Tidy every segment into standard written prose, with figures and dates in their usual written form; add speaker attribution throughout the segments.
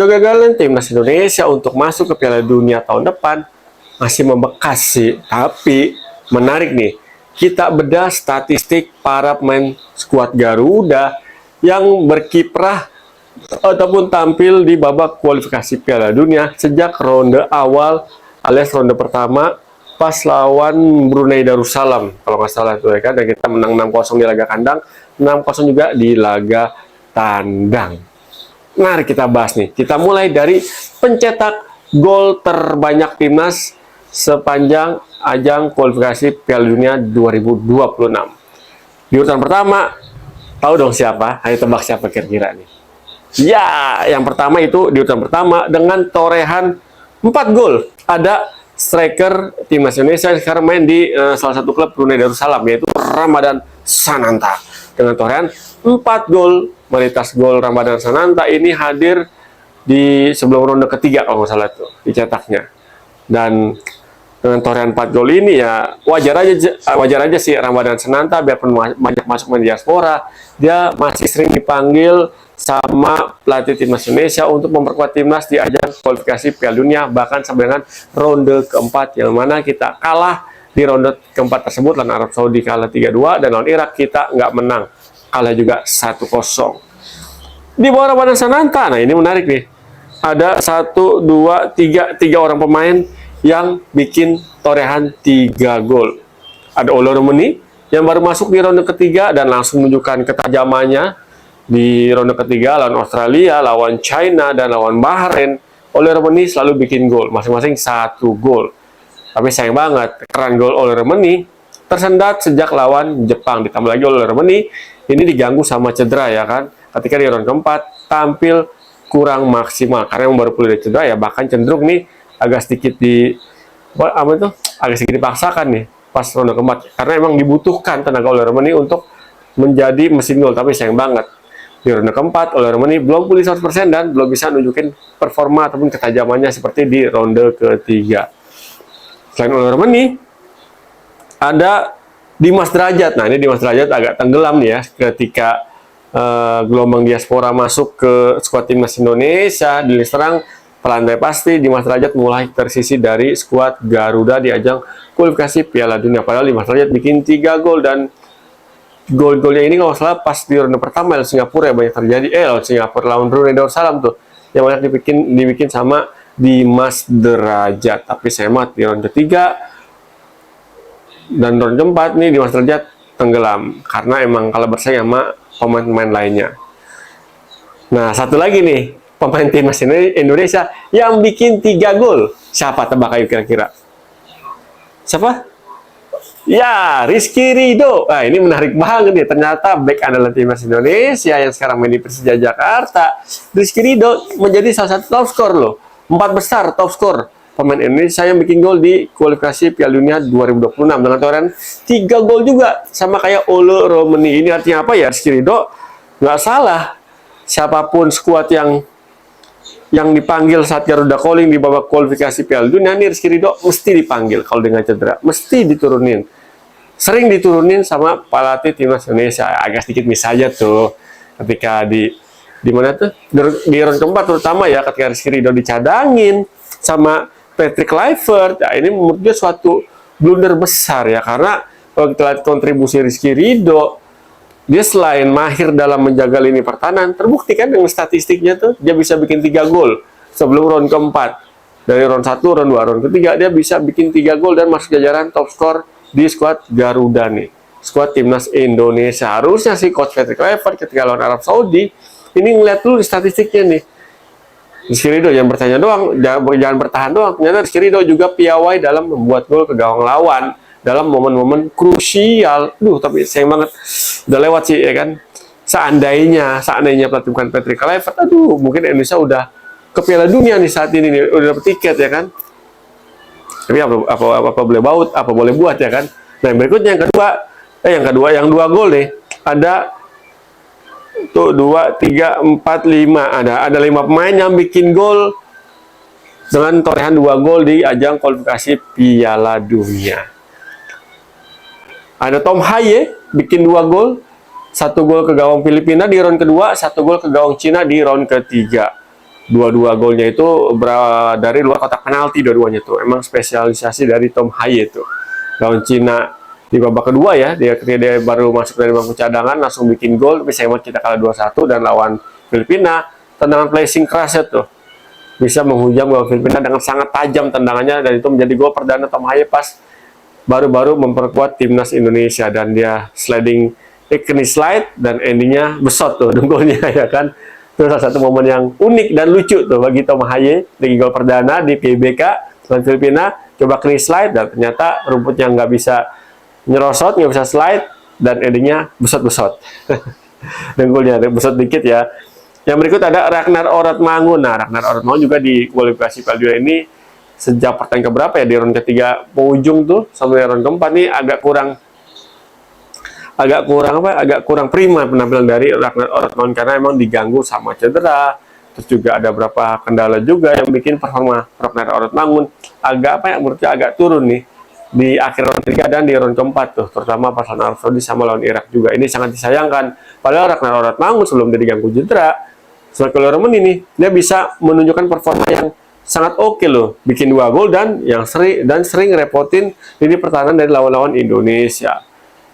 Speaker 1: Kegagalan timnas Indonesia untuk masuk ke Piala Dunia tahun depan masih membekas sih, tapi menarik nih. Kita bedah statistik para pemain skuad Garuda yang berkiprah ataupun tampil di babak kualifikasi Piala Dunia sejak ronde awal alias ronde pertama pas lawan Brunei Darussalam kalau nggak salah itu ya kan, dan kita menang 6-0 di laga kandang, 6-0 juga di laga tandang. Mari kita bahas nih. Kita mulai dari pencetak gol terbanyak timnas sepanjang ajang kualifikasi Piala Dunia 2026. Di urutan pertama, tahu dong siapa? Ayo tebak siapa kira-kira nih. Ya, yang pertama itu di urutan pertama dengan torehan 4 gol. Ada striker timnas Indonesia yang sekarang main di salah satu klub Brunei Darussalam, yaitu Ramadan Sananta. Dengan torehan 4 gol, mayoritas gol Ramadan Sananta ini hadir di sebelum ronde ketiga kalau nggak salah itu dicetaknya. Dan dengan torehan 4 gol ini ya wajar aja sih Ramadan Sananta, biarpun banyak masuk main diaspora, dia masih sering dipanggil sama pelatih timnas Indonesia untuk memperkuat timnas di ajang kualifikasi Piala Dunia, bahkan sampai dengan ronde keempat, yang mana kita kalah di ronde keempat tersebut. Lawan Arab Saudi kalah 3-2, dan lawan Irak kita nggak menang, kalah juga 1-0. Di bawah Ramadan Sananta, nah ini menarik nih, ada 1, 2, 3 orang pemain yang bikin torehan 3 gol. Ada Olo Romeni yang baru masuk di ronde ketiga dan langsung menunjukkan ketajamannya di ronde ketiga lawan Australia, lawan China, dan lawan Bahrain. Olo Romeni selalu bikin gol, masing-masing 1 gol. Tapi sayang banget, keran gol Olo Romeni tersendat sejak lawan Jepang. Ditambah lagi Olo Romeni ini diganggu sama cedera ya kan. Ketika di ronde keempat tampil kurang maksimal karena yang baru pulih dari cedera ya, bahkan cenderung nih agak sedikit dipaksakan nih pas ronde keempat, karena emang dibutuhkan tenaga Olo Romeni untuk menjadi mesin gol. Tapi sayang banget di ronde keempat Olo Romeni belum pulih 100% dan belum bisa nunjukin performa ataupun ketajamannya seperti di ronde ketiga. Selain Olo Romeni ada Dimas Derajat. Nah ini Dimas Derajat agak tenggelam nih ya ketika gelombang diaspora masuk ke skuad timnas Indonesia. Di lini serang pelandai pasti Dimas Derajat mulai tersisi dari skuad Garuda di ajang kualifikasi Piala Dunia. Padahal Dimas Derajat bikin 3 gol, dan gol-golnya ini kalau salah pas di ronde pertama lawan Singapura ya banyak terjadi. Lawan Singapura lawan Brunei Darussalam tuh yang banyak dibikin sama Dimas Derajat. Tapi semat di ronde ketiga dan ronde keempat nih Dimas Derajat tenggelam karena emang kalau bersaing sama pemain-pemain lainnya. Nah, satu lagi nih, pemain timnas Indonesia yang bikin 3 gol. Siapa, tebak ayo kira-kira? Siapa? Ya, Rizky Ridho. Nah, ini menarik banget nih. Ternyata back andalan timnas Indonesia yang sekarang main di Persija Jakarta, Rizky Ridho menjadi salah satu top skor loh. 4 besar top skor pemain Indonesia yang bikin gol di kualifikasi Piala Dunia 2026 dengan torehan 3 gol juga, sama kayak Olo Romeni. Ini artinya apa ya? Rizky Ridho nggak salah. Siapapun skuad yang dipanggil saat Garuda calling di babak kualifikasi Piala Dunia, nih Rizky Ridho mesti dipanggil kalau dengan cedera, mesti diturunin. Sering diturunin sama pelatih timnas Indonesia. Agak sedikit miss aja tuh ketika di mana tuh di ronde keempat terutama ya, ketika Rizky Ridho dicadangin sama Patrick Kluivert. Nah, ini menurut dia suatu blunder besar ya, karena kalau kita lihat kontribusi Rizky Ridho, dia selain mahir dalam menjaga lini pertahanan, terbukti kan dengan statistiknya tuh, dia bisa bikin 3 gol sebelum ronde keempat. Dari ronde 1, ronde 2, ronde ketiga dia bisa bikin 3 gol dan masuk jajaran top skor di skuad Garuda nih, skuad timnas Indonesia. Harusnya sih coach Patrick Kluivert ketika lawan Arab Saudi ini ngeliat dulu di statistiknya nih. Rizky Ridho jangan bertanya doang, jangan bertahan doang. Ternyata Rizky Ridho juga piawai dalam membuat gol ke gawang lawan dalam momen-momen krusial. Tapi sayang banget udah lewat sih ya kan. Seandainya pelatih bukan Patrick Kluivert, mungkin Indonesia udah ke Piala Dunia nih saat ini nih, udah dapet tiket ya kan. Tapi apa boleh buat ya kan. Nah yang berikutnya yang 2 gol nih, ada tuh 2, 3, 4, 5. Ada 5 pemain yang bikin gol dengan torehan 2 gol di ajang kualifikasi Piala Dunia. Ada Tom Haye bikin 2 gol, 1 gol ke gawang Filipina di ronde kedua, 1 gol ke gawang Cina di ronde ketiga. Dua-dua golnya itu dari luar kotak penalti, dua-duanya tuh. Emang spesialisasi dari Tom Haye itu. Lawan Cina di babak kedua ya, dia baru masuk dari bangku cadangan langsung bikin gol, tapi sayang kita kalah 2-1. Dan lawan Filipina, tendangan placing keras tuh. Bisa menghujam gol Filipina dengan sangat tajam tendangannya, dan itu menjadi gol perdana Tom Haye pas baru-baru memperkuat timnas Indonesia. Dan dia sliding slide dan endingnya besot tuh golnya ya kan. Itu salah satu momen yang unik dan lucu tuh bagi Tom Haye di gol perdana di PBK lawan Filipina. Coba knee slide dan ternyata rumputnya nggak bisa nyerosot, nggak bisa slide, dan endingnya besot-besot. Dengkulnya besot dikit ya. Yang berikut ada Ragnar Oratmangun. Nah, Ragnar Oratmangun juga di kualifikasi Piala Dunia ini sejak pertandingan keberapa ya, di round ketiga ujung tuh sampai round keempat nih agak kurang prima penampilan dari Ragnar Oratmangun karena emang diganggu sama cedera. Terus juga ada beberapa kendala juga yang bikin performa Ragnar Oratmangun menurutnya agak turun nih di akhir round ketiga dan di round keempat tuh, terutama pas lawan Arab Saudi sama lawan Irak juga. Ini sangat disayangkan. Padahal Ragnar Oratmangun sebelum dia diganggu cedera sebagai Lorman ini dia bisa menunjukkan performa yang sangat oke loh, bikin 2 gol dan sering repotin lini pertahanan dari lawan-lawan Indonesia.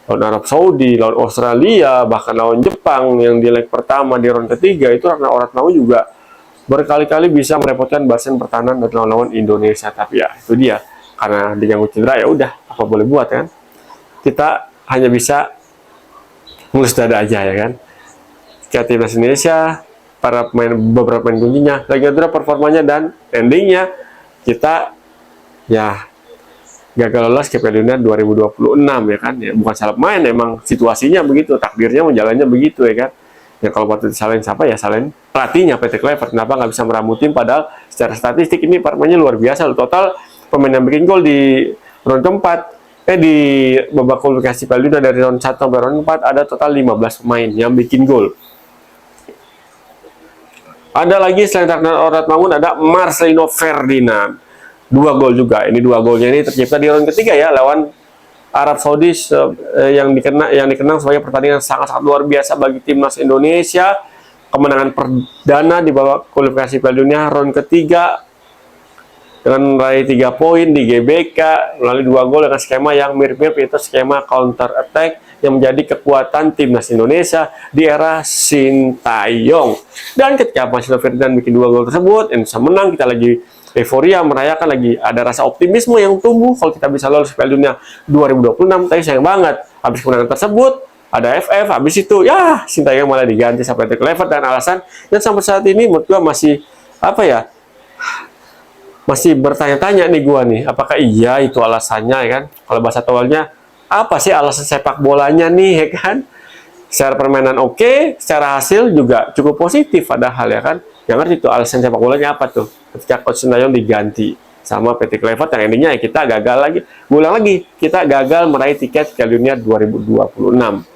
Speaker 1: Lawan Arab Saudi, lawan Australia, bahkan lawan Jepang yang di leg pertama di round ketiga itu Ragnar Oratmangun juga berkali-kali bisa merepotkan barisan pertahanan dari lawan-lawan Indonesia. Tapi ya itu dia, karena diganggu cedera ya udah, apa boleh buat kan? Kita hanya bisa mulus dada aja ya kan. Kayak timnas Indonesia, beberapa pemain kuncinya lagi cedera performanya, dan endingnya kita ya gagal lolos ke Piala Dunia 2026 ya kan. Ya bukan salah main, emang situasinya begitu, takdirnya menjalannya begitu ya kan. Ya kalau waktu disalahin siapa ya, salahin pelatihnya PT Clever, kenapa nggak bisa meramu tim, padahal secara statistik ini pemainnya luar biasa loh. Total pemain yang bikin gol di round keempat di babak kualifikasi Piala Dunia dari round 1 sampai round 4 ada total 15 pemain yang bikin gol. Ada lagi selain Ragnar Oratmangun ada Marcelino Ferdinand, 2 gol juga. Ini 2 golnya ini tercipta di round ketiga ya, lawan Arab Saudi yang dikenang sebagai pertandingan sangat-sangat luar biasa bagi timnas Indonesia. Kemenangan perdana di babak kualifikasi Piala Dunia round ketiga dengan meraih 3 poin di GBK melalui 2 gol dengan skema yang mirip-mirip, yaitu skema counter attack yang menjadi kekuatan timnas Indonesia di era Sintayong. Dan ketika Marcelino Ferdinand bikin 2 gol tersebut, Indonesia menang, kita lagi euforia merayakan, lagi ada rasa optimisme yang tumbuh kalau kita bisa lolos Piala Dunia 2026. Tapi sayang banget, habis kemenangan tersebut ada FF, habis itu ya Sintayong malah diganti sampai PT Clever, dan alasan dan sampai saat ini menurut gua masih masih bertanya-tanya nih gua nih, apakah iya itu alasannya ya kan. Kalau bahasa tawalnya apa sih alasan sepak bolanya nih ya kan. Secara permainan oke, secara hasil juga cukup positif padahal ya kan. Yang ngerti itu alasan sepak bolanya apa tuh ketika Coach Sintayong diganti sama PT Clever, yang endingnya ya kita gagal lagi. Ngulang lagi, kita gagal meraih tiket Piala Dunia 2026.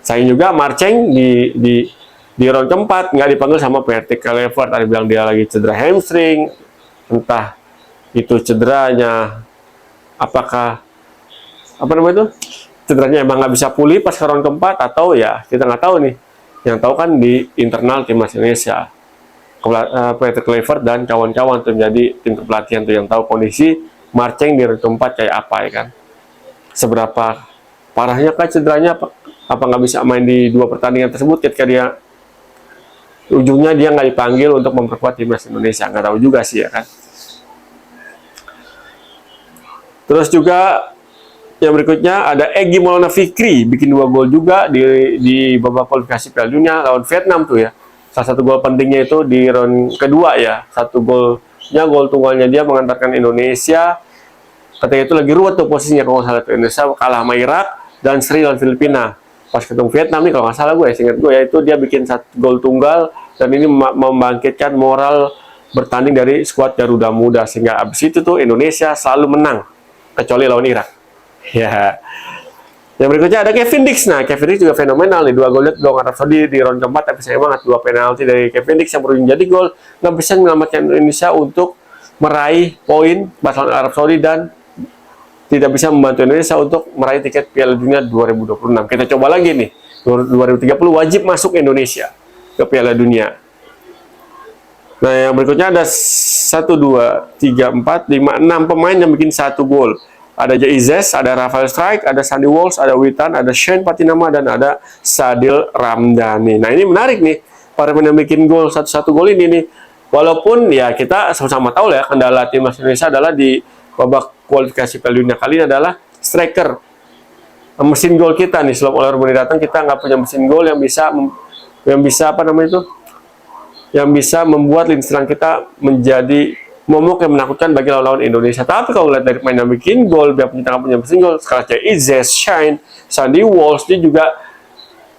Speaker 1: Sayang juga Marceng di round keempat nggak dipanggil sama PT Clever. Tadi bilang dia lagi cedera hamstring, entah itu cederanya cederanya emang nggak bisa pulih pas ke round keempat, atau ya kita nggak tahu nih. Yang tahu kan di internal timnas Indonesia, PT Clever dan kawan-kawan tuh menjadi tim kepelatihan tuh yang tahu kondisi Marceng di round keempat kayak apa ya kan. Seberapa parahnya kan cederanya, apa nggak bisa main di 2 pertandingan tersebut ketika dia ujungnya dia nggak dipanggil untuk memperkuat timnas Indonesia. Nggak tahu juga sih ya kan. Terus juga yang berikutnya ada Egy Maulana Fikri, bikin 2 gol juga di babak kualifikasi Piala Dunia lawan Vietnam tuh ya. Salah satu gol pentingnya itu di round kedua ya. Satu golnya, gol tunggalnya dia mengantarkan Indonesia. Ketika itu lagi ruwet tuh posisinya, kalau nggak salah tuh Indonesia kalah sama Irak dan seri lawan Filipina. Pas ketemu Vietnam nih kalau nggak salah gue, ingat gue ya, itu dia bikin 1 gol tunggal, dan ini membangkitkan moral bertanding dari skuad Garuda Muda, sehingga abis itu tuh Indonesia selalu menang kecuali lawan Irak. Ya. Yang berikutnya ada Kevin Dix. Nah, Kevin Dix juga fenomenal nih, 2 gol Arab Saudi di round keempat, tapi sayang banget 2 penalti dari Kevin Dix yang berujung jadi gol, nggak bisa menyelamatkan Indonesia untuk meraih poin lawan Arab Saudi, dan tidak bisa membantu Indonesia untuk meraih tiket Piala Dunia 2026. Kita coba lagi nih, 2030 wajib masuk Indonesia ke Piala Dunia. Nah, yang berikutnya ada 1, 2, 3, 4, 5, 6 pemain yang bikin 1 gol. Ada Jaizes, ada Rafael Strike, ada Sandy Walsh, ada Witan, ada Shane Patinama, dan ada Sadil Ramdhani. Nah, ini menarik nih, para pemain yang bikin gol satu gol ini nih. Walaupun ya kita sama-sama tahu ya, kendala timnas Indonesia adalah di babak kualifikasi Piala Dunia kali ini adalah striker. Mesin gol kita nih, sebelum Oliver Bony datang kita nggak punya mesin gol yang bisa apa namanya itu, yang bisa membuat lini serang kita menjadi momok yang menakutkan bagi lawan-lawan Indonesia. Tapi kalau lihat dari pemain yang bikin gol, biar kita nggak punya mesin gol, sekarang kayak Izes, Shine, Sandy Walsh, dia juga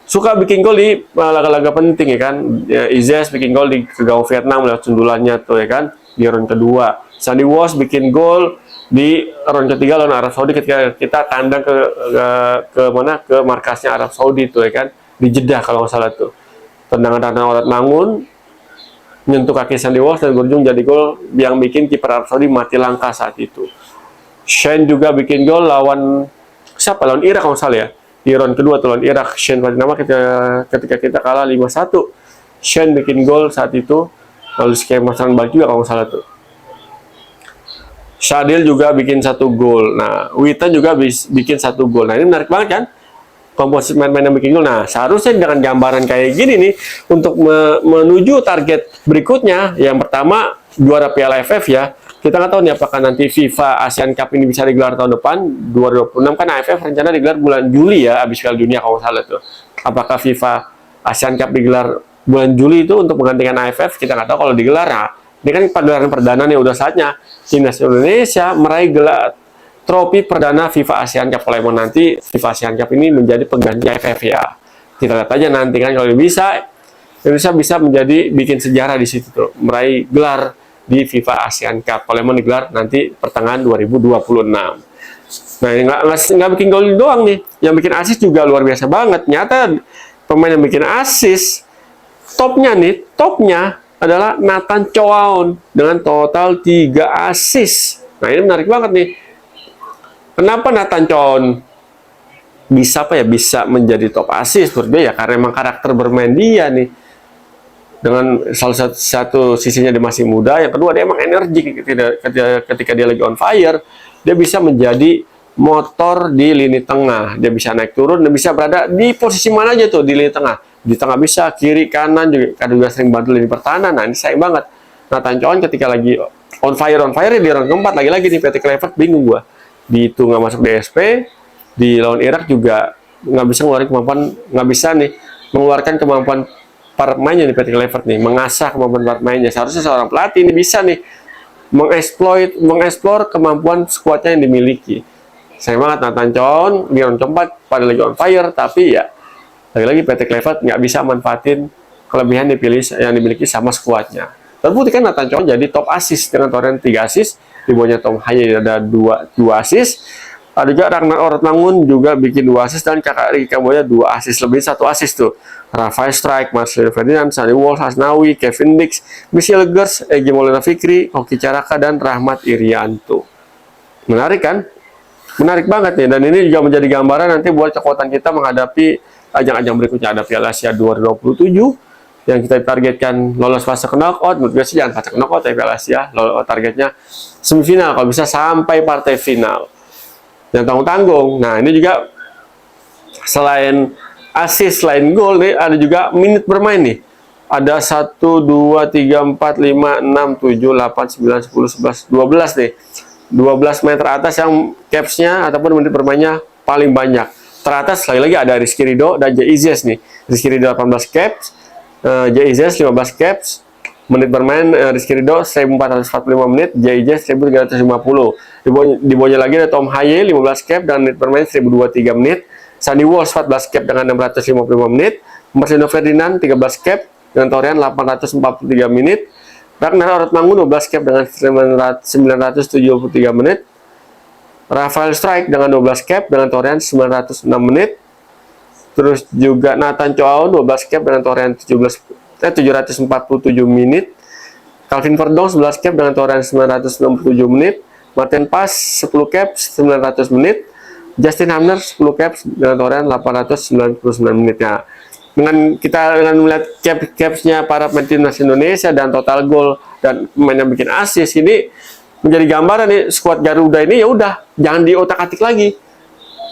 Speaker 1: suka bikin gol di laga-laga penting ya kan. Ya, Izes bikin gol di gawang Vietnam lewat sundulannya tuh ya kan, di round kedua. Sandy Walsh bikin gol di round ketiga lawan Arab Saudi ketika kita tandang ke mana, ke markasnya Arab Saudi tuh ya kan, di Jeddah kalau nggak salah tuh. Tendangan Orat Mangun menyentuh kaki Sandy Walsh dan berujung jadi gol yang bikin kiper Arab Saudi mati langkah saat itu. Shane juga bikin gol lawan siapa? Lawan Irak kalau nggak salah ya. Di round kedua tuh lawan Irak. Shane Patinama ketika kita kalah 5-1. Shane bikin gol saat itu. Lalu skema serang balik juga kalau nggak salah tuh. Sadil juga bikin 1 gol. Nah, Witan juga bikin 1 gol. Nah, ini menarik banget kan? Komposisi main-main yang bikin gol. Nah, seharusnya dengan gambaran kayak gini nih, untuk menuju target berikutnya, yang pertama juara Piala AFF ya. Kita nggak tahu nih apakah nanti FIFA ASEAN Cup ini bisa digelar tahun depan 2026, kan AFF rencana digelar bulan Juli ya, habis Piala Dunia kalau salah tuh. Apakah FIFA ASEAN Cup digelar bulan Juli itu untuk menggantikan AFF? Kita nggak tahu kalau digelar. Nah, ini kan pagelaran perdana nih, udah saatnya timnas Indonesia meraih gelar trofi perdana FIFA ASEAN Cup. Kalau emang nanti FIFA ASEAN Cup ini menjadi pengganti AFF ya, kita lihat aja nanti kan, kalau bisa Indonesia bisa menjadi bikin sejarah di situ tuh, meraih gelar di FIFA ASEAN Cup kalau emang digelar nanti pertengahan 2026. Nah, nggak bikin gol doang nih, yang bikin assist juga luar biasa banget. Nyata pemain yang bikin assist topnya adalah Nathan Choaon dengan total 3 assist. Nah, ini menarik banget nih. Kenapa Nathan Choaon bisa menjadi top assist menurut dia ya, karena emang karakter bermain dia nih. Dengan salah satu sisinya dia masih muda, yang kedua dia emang energik ketika dia lagi on fire, dia bisa menjadi motor di lini tengah. Dia bisa naik turun dan bisa berada di posisi mana aja tuh di lini tengah. Di tengah bisa, kiri, kanan juga sering bantu lini pertahanan. Nah, ini sayang banget. Nathan Choaon ketika lagi on fire di round keempat, lagi-lagi nih Patrick Kluivert bingung gua. Di itu nggak masuk DSP, di lawan Irak juga nggak bisa mengeluarkan kemampuan para pemainnya nih Patrick Kluivert nih, mengasah kemampuan para pemainnya. Seharusnya seorang pelatih ini bisa nih mengeksplor kemampuan skuadnya yang dimiliki. Sayang banget Nathan Choaon di round keempat pada lagi on fire, tapi ya lagi-lagi Patrick Kluivert nggak bisa manfaatin kelebihan yang dimiliki sama skuadnya. Terbukti kan Nathan Choaon jadi top assist dengan torehan 3 assist. Di bawahnya Tom Haye ada 2 assist. Ada juga Ragnar Orat Mangun juga bikin 2 assist, dan kakak Ricky Kamboja 2 assist, lebih 1 assist tuh. Rafael Strike, Marcelo Ferdinand, Sandy Walsh, Hasnawi, Kevin Dix, Michelle Gers, Egy Maulana Fikri, Hoki Caraka, dan Rahmat Irianto. Menarik kan? Menarik banget nih, dan ini juga menjadi gambaran nanti buat kekuatan kita menghadapi ajang-ajang berikutnya. Ada Piala Asia 2027 yang kita targetkan lolos fase knockout. Menurut gue sih jangan fase knockout ya Piala Asia, targetnya semifinal, kalau bisa sampai partai final. Yang tanggung-tanggung. Nah, ini juga selain assist, selain gol nih, ada juga menit bermain nih. Ada 1, 2, 3, 4, 5, 6, 7, 8, 9, 10, 11, 12 nih. 12 main teratas yang capsnya ataupun menit bermainnya paling banyak. Teratas lagi-lagi ada Rizky Ridho dan Jaizes nih. Rizky Ridho 18 caps, Jaizes 15 caps. Menit bermain Rizky Ridho 1445 menit, Jaizes 1350. Di bawahnya lagi ada Tom Haye 15 cap dan menit bermain 1023 menit. Sandy Walsh 14 cap dengan 655 menit. Marcelo Ferdinand 13 cap dengan torehan 843 menit. Ragnar Orat Mangun 12 cap dengan 973 menit. Rafael Strike dengan 12 cap dengan torehan 906 menit. Terus juga Nathan Choaon 12 cap dengan torehan 747 menit. Calvin Verdong 11 cap dengan torehan 967 menit. Martin Pass 10 cap 900 menit. Justin Hamner 10 cap dengan torehan 899 menit. Nah, dengan melihat capsnya para pemain timnas Indonesia dan total gol dan pemain yang bikin assist, ini menjadi gambaran nih skuad Garuda ini ya udah jangan diotak-atik lagi.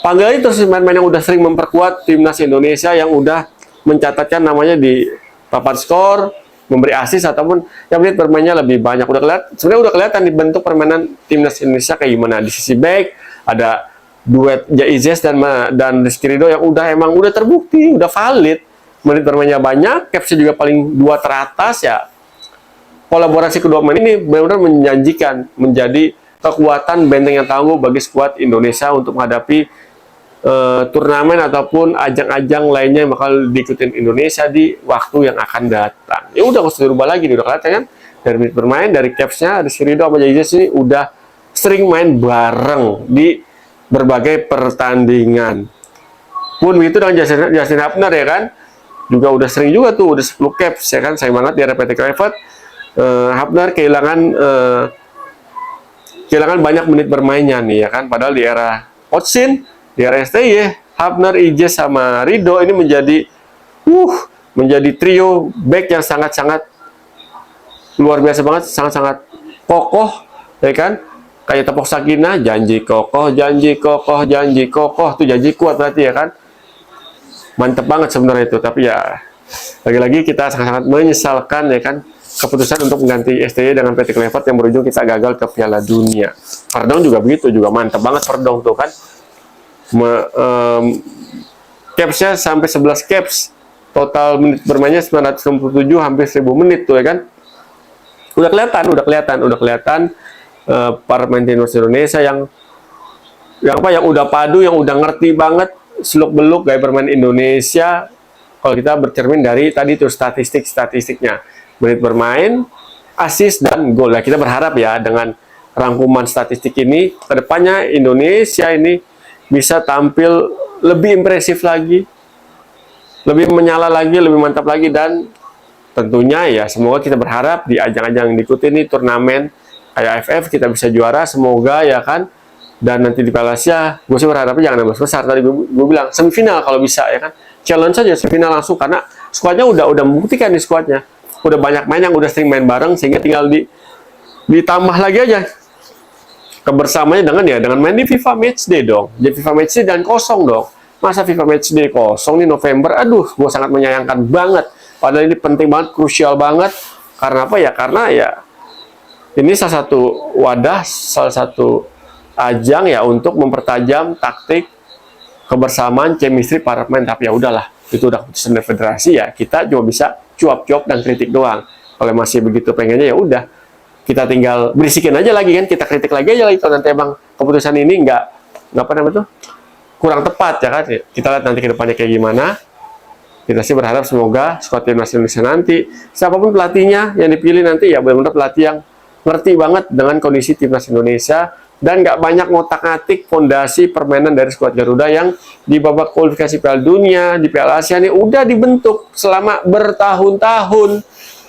Speaker 1: Panggil aja terus pemain-pemain yang udah sering memperkuat timnas Indonesia, yang udah mencatatkan namanya di papan skor, memberi assist ataupun yang menit bermainnya lebih banyak. Sebenarnya udah kelihatan di bentuk permainan timnas Indonesia kayak gimana. Di sisi back ada duet Jaizes dan Rizky Ridho yang emang udah terbukti, udah valid. Menit bermainnya banyak, capsnya juga paling 2 teratas ya. Kolaborasi kedua pemain ini benar-benar menjanjikan menjadi kekuatan benteng yang tangguh bagi skuad Indonesia untuk menghadapi turnamen ataupun ajang-ajang lainnya yang bakal diikutin Indonesia di waktu yang akan datang. Ya udah, nggak usah dirubah lagi, udah kelihatan kan dari menit bermain, dari capsnya, Rizky Ridho sama Jaizes ini udah sering main bareng di berbagai pertandingan. Pun begitu dengan Justin Hubner ya kan, juga udah sering juga tuh, udah 10 caps ya kan, sayang banget di era Patrick Kluivert. Hubner kehilangan banyak menit bermainnya nih ya kan, padahal di era Otsin, di era STY, Hubner, Ijes sama Ridho ini menjadi trio back yang sangat-sangat luar biasa banget, sangat-sangat kokoh ya kan, kayak tepok sakinah, janji kokoh, janji kokoh, janji kokoh, tuh janji kuat berarti ya kan. Mantep banget sebenarnya itu, tapi ya lagi-lagi kita sangat-sangat menyesalkan ya kan keputusan untuk mengganti STY dengan Patrick Kluivert yang berujung kita gagal ke Piala Dunia. Perdong juga begitu, juga mantep banget Perdong tuh kan. Capsnya sampai 11 caps, total menit bermainnya 967, hampir 1000 menit tuh ya kan. Udah kelihatan para pemain timnas Indonesia yang udah padu, yang udah ngerti banget seluk-beluk gaya bermain Indonesia. Kalau kita bercermin dari tadi tuh statistiknya, menit bermain, assist dan gol. Nah, kita berharap ya dengan rangkuman statistik ini kedepannya Indonesia ini bisa tampil lebih impresif lagi, lebih menyala lagi, lebih mantap lagi, dan tentunya ya semoga kita berharap di ajang-ajang yang diikuti ini turnamen kayak AFF kita bisa juara, semoga ya kan. Dan nanti di Piala Asia gue sih berharapnya jangan nambah besar, tadi gue bilang semifinal kalau bisa ya kan, challenge saja semifinal langsung, karena skuadnya udah membuktikan nih, skuadnya udah banyak main yang udah sering main bareng, sehingga tinggal ditambah lagi aja kebersamaannya dengan main di FIFA Matchday dong. Jadi FIFA Matchday dan kosong dong. Masa FIFA Matchday kosong nih November? Aduh, gue sangat menyayangkan banget. Padahal ini penting banget, krusial banget. Karena apa ya? Karena ya ini salah satu wadah, salah satu ajang ya untuk mempertajam taktik, kebersamaan, chemistry para pemain. Tapi ya udahlah, itu udah keputusan dari federasi ya. Kita cuma bisa cuap-cuap dan kritik doang. Kalau masih begitu pengennya ya udah, kita tinggal berisikin aja lagi kan, kita kritik lagi aja lagi kalau nanti emang keputusan ini nggak apa namanya tuh kurang tepat ya kan. Kita lihat nanti ke depannya kayak gimana. Kita sih berharap semoga skuad timnas Indonesia nanti, siapapun pelatihnya yang dipilih nanti ya benar-benar pelatih yang ngerti banget dengan kondisi timnas Indonesia dan nggak banyak ngotak-ngatik fondasi permainan dari skuad Garuda yang di babak kualifikasi Piala Dunia, di Piala Asia ini udah dibentuk selama bertahun-tahun.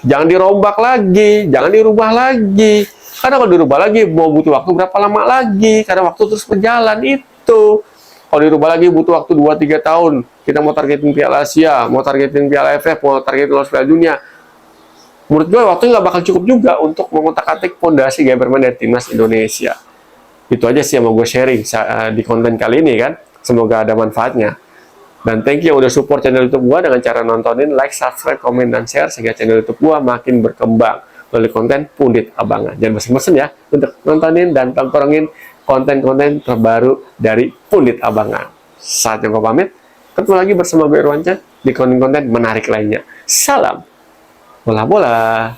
Speaker 1: Jangan dirombak lagi, jangan dirubah lagi. Karena kalau dirubah lagi, mau butuh waktu berapa lama lagi? Karena waktu terus berjalan itu. Kalau dirubah lagi, butuh waktu 2-3 tahun. Kita mau targetin Piala Asia, mau targetin Piala AFF, mau targetin lolos Piala Dunia. Menurut gue, waktunya nggak bakal cukup juga untuk mengotak-atik fondasi gaya bermain dari timnas Indonesia. Itu aja sih yang mau gue sharing di konten kali ini kan. Semoga ada manfaatnya. Dan thank you yang udah support channel YouTube gua dengan cara nontonin, like, subscribe, komen, dan share sehingga channel YouTube gua makin berkembang melalui konten Pundit Abangan. Jangan bosan-bosan ya untuk nontonin dan tongkrongin konten-konten terbaru dari Pundit Abangan. Saatnya gua pamit. Ketemu lagi bersama gue Irwansyah di konten-konten menarik lainnya. Salam bola-bola.